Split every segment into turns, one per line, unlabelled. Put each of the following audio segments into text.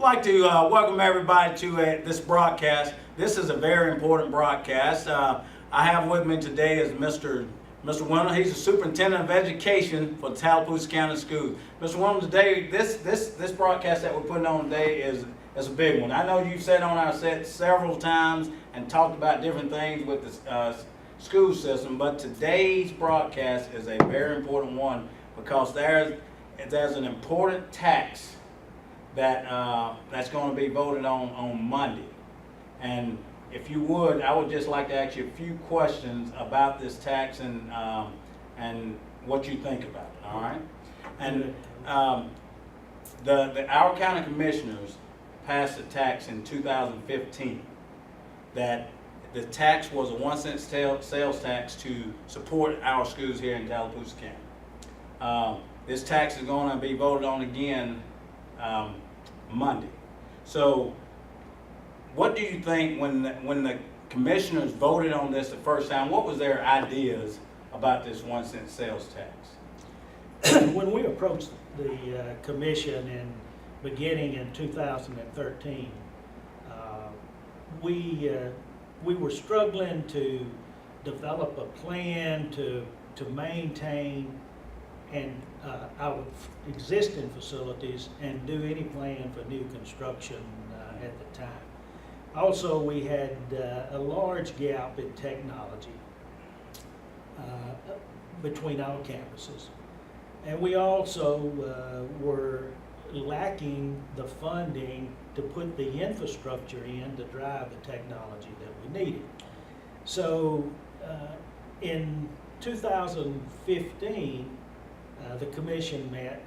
like to welcome everybody to this broadcast. This is a very important broadcast. I have with me today is Mr. Wendell. He's the superintendent of education for Tallapoosa County Schools. Mr. Wendell, today this broadcast that we're putting on today is a big one. I know you've sat on our set several times and talked about different things with the school system, but today's broadcast is a very important one because there's an important tax that's going to be voted on Monday. And if you would, I would just like to ask you a few questions about this tax and what you think about it. All right. And our county commissioners passed a tax in 2015 that the tax was a 1 cent sales tax to support our schools here in Tallapoosa County. This tax is going to be voted on again Monday. So what do you think when the commissioners voted on this the first time, what was their ideas about this 1 cent sales tax?
When we approached the commission beginning in 2013, we were struggling to develop a plan to maintain our existing facilities and do any plan for new construction at the time. Also, we had a large gap in technology between our campuses. And we also were lacking the funding to put the infrastructure in to drive the technology that we needed. So in 2015, the commission met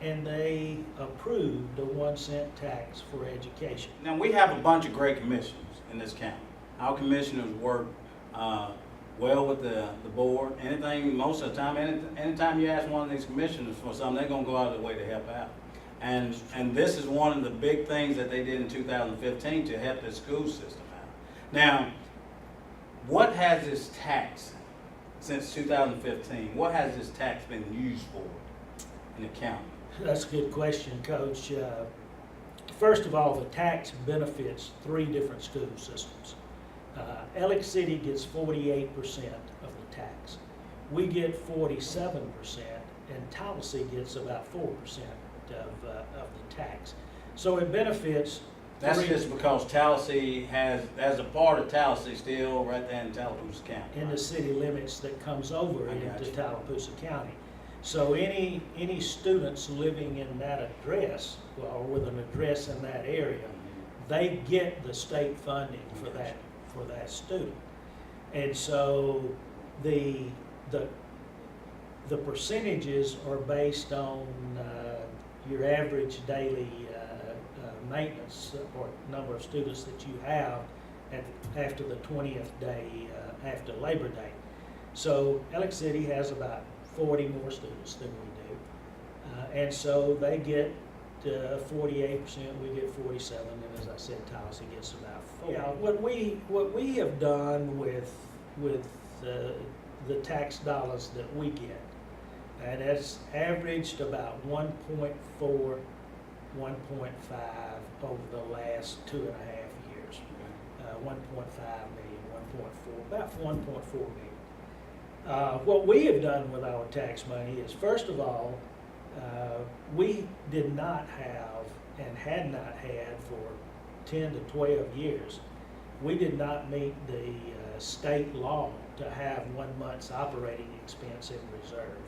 and they approved a 1 cent tax for education.
Now we have a bunch of great commissioners in this county. Our commissioners work well with the board. Most of the time, anytime you ask one of these commissioners for something, they're going to go out of their way to help out. And this is one of the big things that they did in 2015 to help the school system out. Now, what has this tax, since 2015, what has this tax been used for in the county?
That's a good question, Coach. First of all, the tax benefits 3 different school systems. Ellick City gets 48% of the tax. We get 47%, and Tallahassee gets about 4% of the tax. So it benefits.
That's just because Tallahassee has a part of Tallahassee still right there in Tallapoosa County.
In the city limits that comes over into Tallapoosa County. So any students living in that address, or with an address in that area, they get the state funding for that student. And so the percentages are based on your average daily maintenance or number of students that you have after the 20th day after Labor Day. So Ellick City has about 40 more students than we do, and so they get 48%, we get 47%, and as I said, Tallahassee gets about 4%. Yeah, what we have done with the tax dollars that we get, and it's averaged about 1.4, 1.5 over the last 2.5 years. 1.5 million, 1.4, about 1.4 million. What we have done with our tax money is, first of all, we did not have and had not had for 10 to 12 years, we did not meet the state law to have 1 month's operating expense in reserve.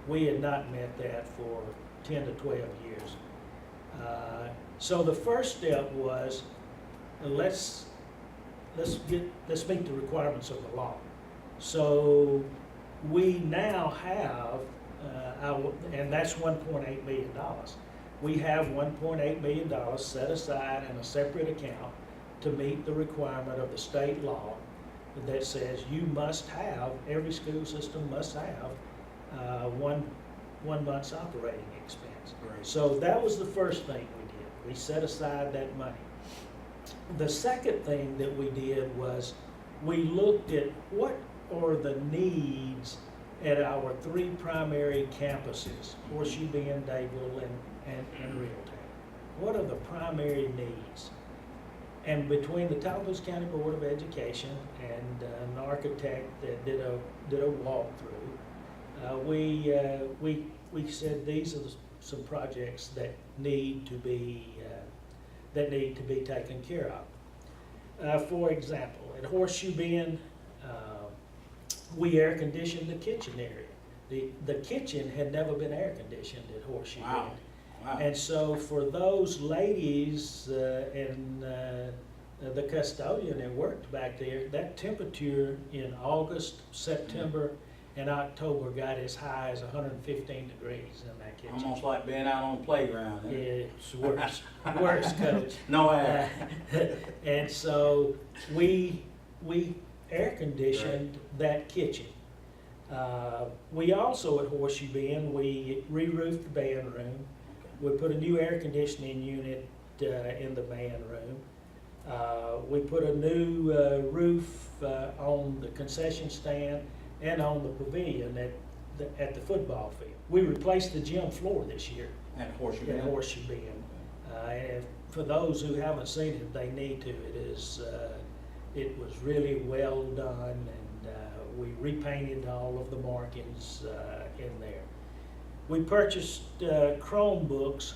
We had not met that for 10 to 12 years. So the first step was, let's meet the requirements of the law. So we now have and that's $1.8 million. We have $1.8 million set aside in a separate account to meet the requirement of the state law that says you must have, every school system must have one month's operating expense.
Right.
So that was the first thing we did. We set aside that money. The second thing that we did was we looked at what are the needs at our 3 primary campuses, Horseshoe Bend, Dadeville, and Reeltown. what are the primary needs? And between the Tallapoosa County Board of Education and an architect that did a walkthrough, we said these are some projects that need to be taken care of. For example, at Horseshoe Bend, we air conditioned the kitchen area. The kitchen had never been air conditioned at Horseshoe
Wow.
Bend.
Wow.
And so for those ladies and the custodian that worked back there, that temperature in August, September, and October got as high as 115 degrees in that kitchen.
Almost like being out on the playground.
Yeah,
Huh?
it's worse, Coach.
No air.
And so we air conditioned that kitchen. We also at Horseshoe Bend, we re-roofed the band room. We put a new air conditioning unit in the band room. We put a new roof on the concession stand and on the pavilion at the football field. We replaced the gym floor this year
At Horseshoe
at
Bend.
Horseshoe Bend. And for those who haven't seen it, they need to. It was really well done, and we repainted all of the markings in there. We purchased Chromebooks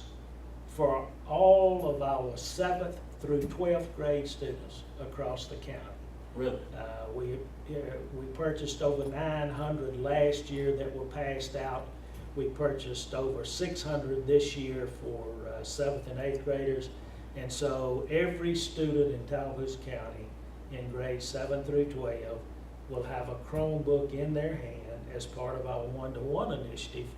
for all of our 7th through 12th grade students across the county.
Really?
We purchased over 900 last year that were passed out. We purchased over 600 this year for 7th and 8th graders. And so every student in Tallapoosa County in grades 7 through 12 will have a Chromebook in their hand as part of our one-to-one initiative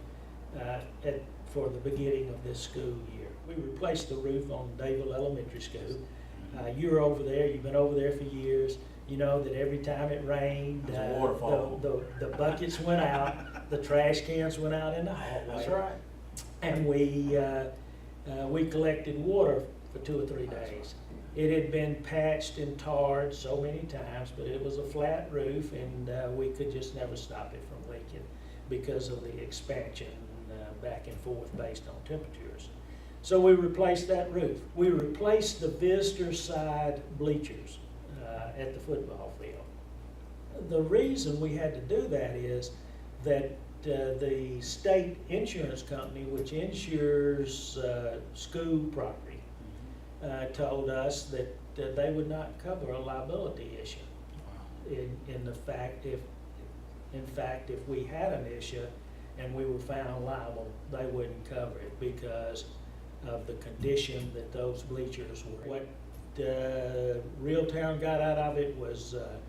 for the beginning of this school year. We replaced the roof on Dayville Elementary School. You're over there, you've been over there for years. You know that every time it rained,
It's a waterfall.
the buckets went out, the trash cans went out in the hallway.
That's right.
And we collected water for 2 or 3 days. It had been patched and tarred so many times, but it was a flat roof, and we could just never stop it from leaking because of the expansion back and forth based on temperatures. So we replaced that roof. We replaced the visitor side bleachers at the football field. The reason we had to do that is that the state insurance company, which insures school property, told us that they would not cover a liability issue. In fact, if we had an issue and we were found liable, they wouldn't cover it because of the condition that those bleachers were. What Reeltown got out of it was a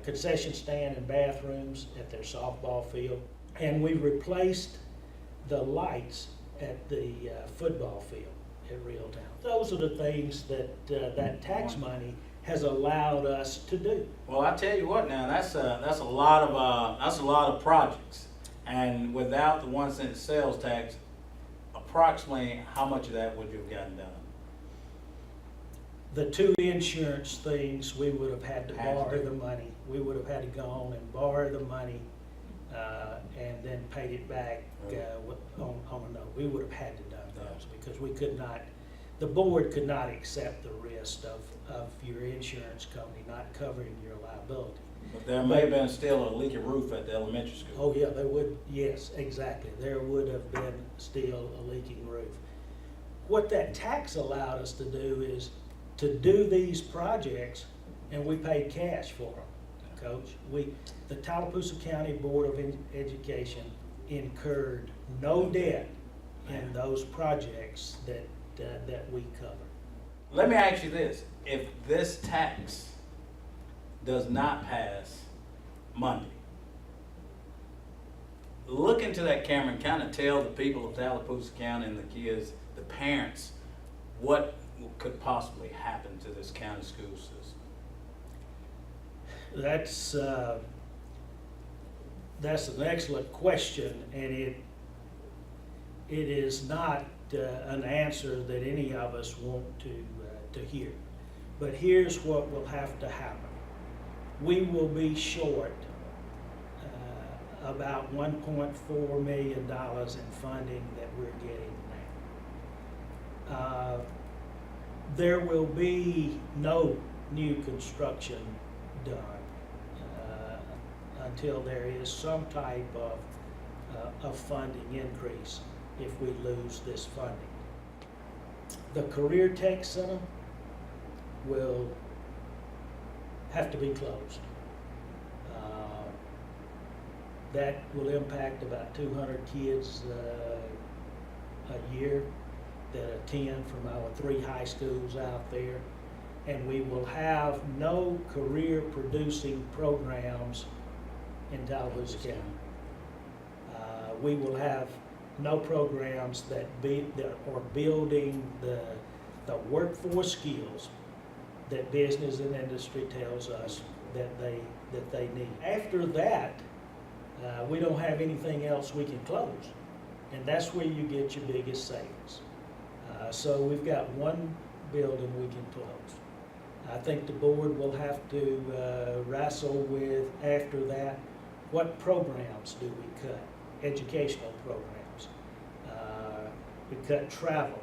concession stand and bathrooms at their softball field, and we replaced the lights at the football field at Reeltown. Those are the things that that tax money has allowed us to do.
Well, I tell you what now, that's a lot of projects. And without the 1 cent sales tax, approximately how much of that would you have gotten done?
The 2 insurance things, we would have had to borrow the money. We would have had to go on and borrow the money and then paid it back on a note. We would have had to done those because we could not, the board could not accept the risk of your insurance company not covering your liability.
But there may have been still a leaky roof at the elementary school.
Oh, yeah, there would, yes, exactly. There would have been still a leaking roof. What that tax allowed us to do is to do these projects, and we paid cash for them, Coach. The Tallapoosa County Board of Education incurred no debt in those projects that we covered.
Let me ask you this, if this tax does not pass Monday, look into that camera and kind of tell the people of Tallapoosa County and the kids, the parents, what could possibly happen to this county school system.
That's an excellent question, and it is not an answer that any of us want to hear. But here's what will have to happen. We will be short about $1.4 million in funding that we're getting now. There will be no new construction done until there is some type of funding increase if we lose this funding. The Career Tech Center will have to be closed. That will impact about 200 kids a year that attend from our 3 high schools out there. And we will have no career producing programs in Tallahassee County. We will have no programs that are building the workforce skills that business and industry tells us that they need. After that, we don't have anything else we can close, and that's where you get your biggest savings. So we've got one building we can close. I think the board will have to wrestle with, after that, what programs do we cut? Educational programs. We cut travel.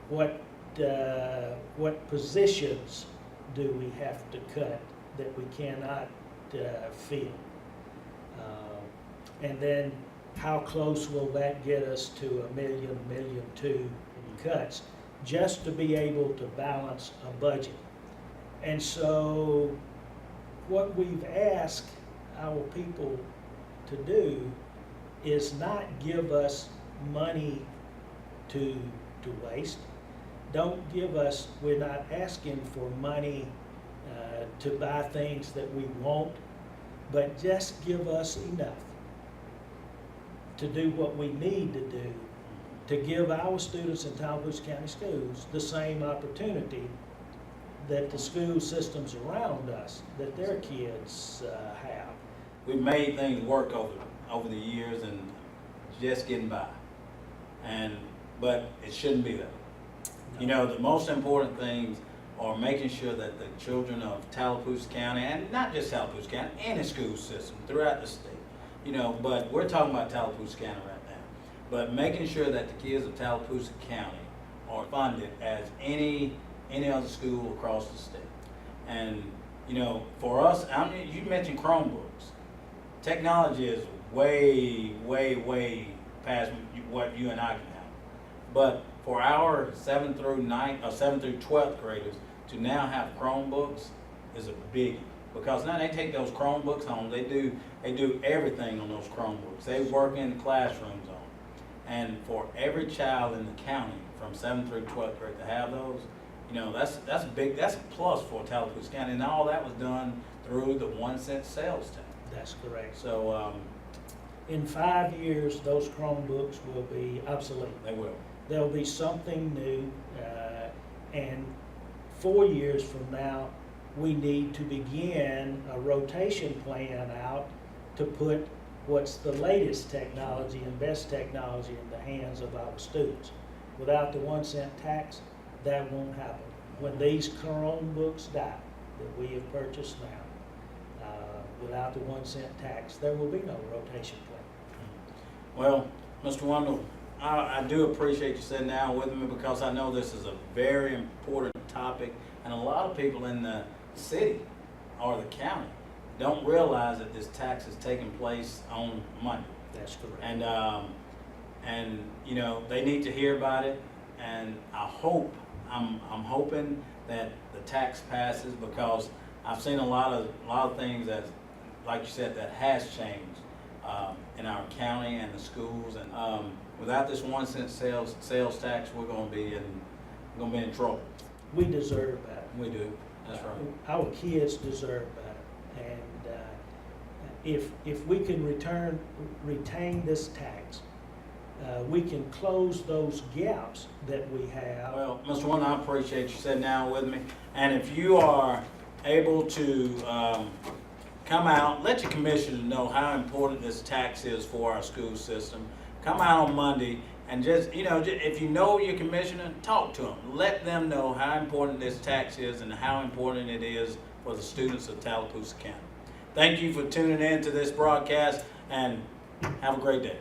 What positions do we have to cut that we cannot fill? And then how close will that get us to $1 million, $1.2 million in cuts, just to be able to balance a budget? And so what we've asked our people to do is not give us money to waste. Don't give us, we're not asking for money to buy things that we want, but just give us enough to do what we need to do to give our students in Tallahassee County Schools the same opportunity that the school systems around us, that their kids have.
We've made things work over the years and just getting by, but it shouldn't be that. You know, the most important things are making sure that the children of Tallahassee County, and not just Tallahassee County, any school system throughout the state, you know, but we're talking about Tallahassee County right now, but making sure that the kids of Tallahassee County are funded as any other school across the state. And, you know, for us, you mentioned Chromebooks. Technology is way, way, way past what you and I can have. But for our 7th through 12th graders to now have Chromebooks is a biggie, because now they take those Chromebooks home. They do everything on those Chromebooks. They work in the classrooms on them. And for every child in the county from 7th through 12th grade to have those, you know, that's big. That's a plus for Tallahassee County, and all that was done through the 1-cent sales tax.
That's correct.
So
in 5 years, those Chromebooks will be obsolete.
they will.
There'll be something new, and 4 years from now, we need to begin a rotation plan out to put what's the latest technology and best technology in the hands of our students. Without the 1-cent tax, that won't happen. When these Chromebooks die that we have purchased now, without the 1-cent tax, there will be no rotation plan.
Well, Mr. Wendell, I do appreciate you sitting down with me, because I know this is a very important topic, and a lot of people in the city or the county don't realize that this tax is taking place on Monday.
That's correct.
And you know, they need to hear about it, and I'm hoping that the tax passes, because I've seen a lot of things that, like you said, that has changed in our county and the schools, and without this 1-cent sales tax, we're going to be in trouble.
We deserve better.
We do. That's right.
Our kids deserve better, and if we can retain this tax, we can close those gaps that we have.
Well, Mr. Wendell, I appreciate you sitting down with me, and if you are able to come out, let your commissioner know how important this tax is for our school system. Come out on Monday, and just, you know, if you know your commissioner, talk to them. Let them know how important this tax is and how important it is for the students of Tallahassee County. Thank you for tuning in to this broadcast, and have a great day.